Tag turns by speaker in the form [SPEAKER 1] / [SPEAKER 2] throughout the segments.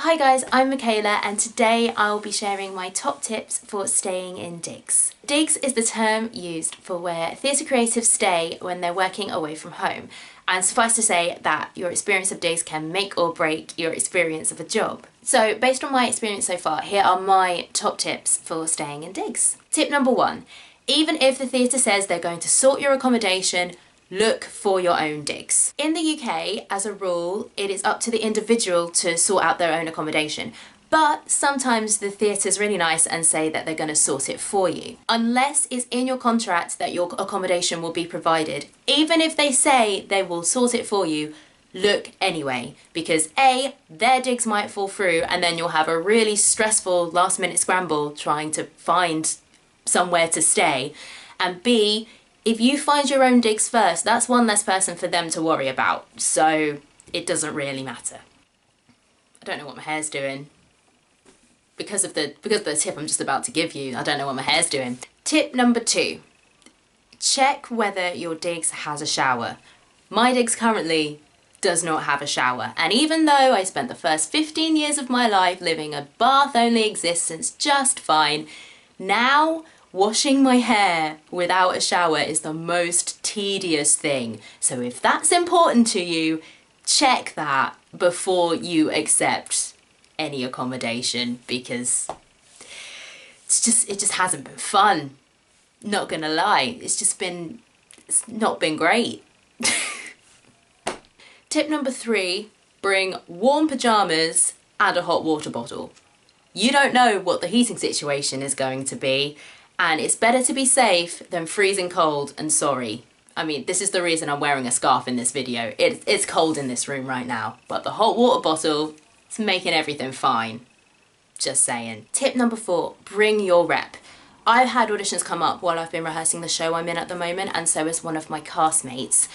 [SPEAKER 1] Hi guys, I'm Michaela and today I'll be sharing my top tips for staying in digs. Digs is the term used for where theatre creatives stay when they're working away from home, and suffice to say that your experience of digs can make or break your experience of a job. So based on my experience so far, here are my top tips for staying in digs. Tip number 1, even if the theatre says they're going to sort your accommodation, look for your own digs. In the UK, as a rule, it is up to the individual to sort out their own accommodation, but sometimes the theatre's really nice and say that they're going to sort it for you. Unless it's in your contract that your accommodation will be provided, even if they say they will sort it for you, look anyway, because A, their digs might fall through and then you'll have a really stressful last minute scramble trying to find somewhere to stay, and B, if you find your own digs first, that's one less person for them to worry about, so it doesn't really matter. I don't know what my hair's doing. Because of the tip I'm just about to give you, I don't know what my hair's doing. Tip number 2, check whether your digs has a shower. My digs currently does not have a shower, and even though I spent the first 15 years of my life living a bath-only existence just fine, now washing my hair without a shower is the most tedious thing. So if that's important to you, check that before you accept any accommodation, because it just hasn't been fun. Not gonna lie, it's not been great. Tip number 3, bring warm pajamas and a hot water bottle. You don't know what the heating situation is going to be, and it's better to be safe than freezing cold and sorry. I mean, this is the reason I'm wearing a scarf in this video. It's cold in this room right now, but the hot water bottle is making everything fine. Just saying. Tip number 4, bring your rep. I've had auditions come up while I've been rehearsing the show I'm in at the moment, and so has one of my castmates.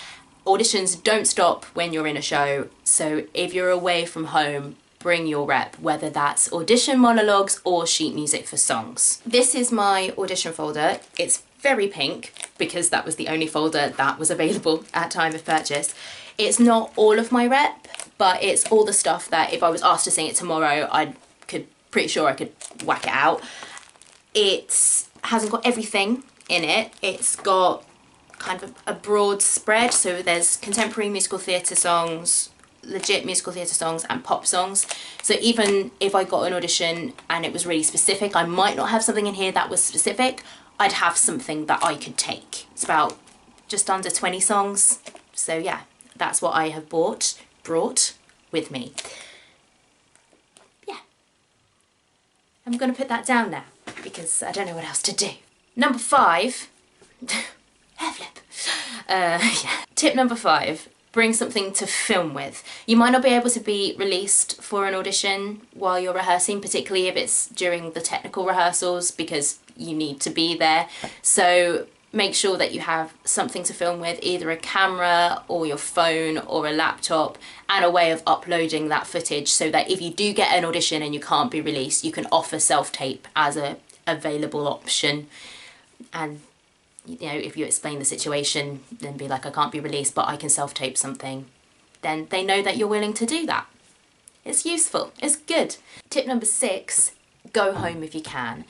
[SPEAKER 1] Auditions don't stop when you're in a show, so if you're away from home, bring your rep, whether that's audition monologues or sheet music for songs. This is my audition folder. It's very pink because that was the only folder that was available at time of purchase. It's not all of my rep, but it's all the stuff that if I was asked to sing it tomorrow, pretty sure I could whack it out. It hasn't got everything in it. It's got kind of a broad spread, so there's contemporary musical theatre songs, legit musical theatre songs and pop songs. So even if I got an audition and it was really specific, I might not have something in here that was specific, I'd have something that I could take. It's about just under 20 songs. So yeah, that's what I have brought with me. Yeah. I'm gonna put that down now because I don't know what else to do. Number 5, hair flip. Yeah. Tip number 5, bring something to film with. You might not be able to be released for an audition while you're rehearsing, particularly if it's during the technical rehearsals, because you need to be there. So make sure that you have something to film with, either a camera or your phone or a laptop, and a way of uploading that footage so that if you do get an audition and you can't be released, you can offer self-tape as a available option. And you know, if you explain the situation, then be like, I can't be released, but I can self-tape something, then they know that you're willing to do that. It's useful, it's good. Tip number 6, go home if you can.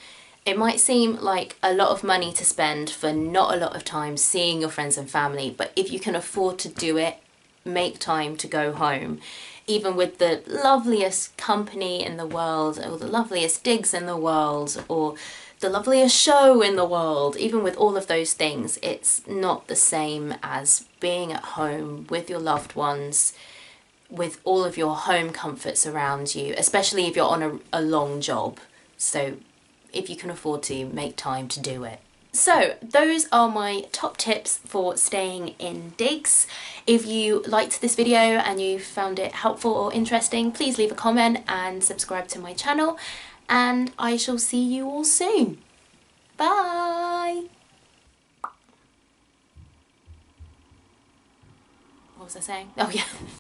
[SPEAKER 1] It might seem like a lot of money to spend for not a lot of time seeing your friends and family, but if you can afford to do it, make time to go home. Even with the loveliest company in the world, or the loveliest digs in the world, or the loveliest show in the world, even with all of those things, it's not the same as being at home with your loved ones, with all of your home comforts around you, especially if you're on a long job. So if you can afford to, make time to do it. So those are my top tips for staying in digs. If you liked this video and you found it helpful or interesting, please leave a comment and subscribe to my channel, and I shall see you all soon. Bye! What was I saying? Oh yeah.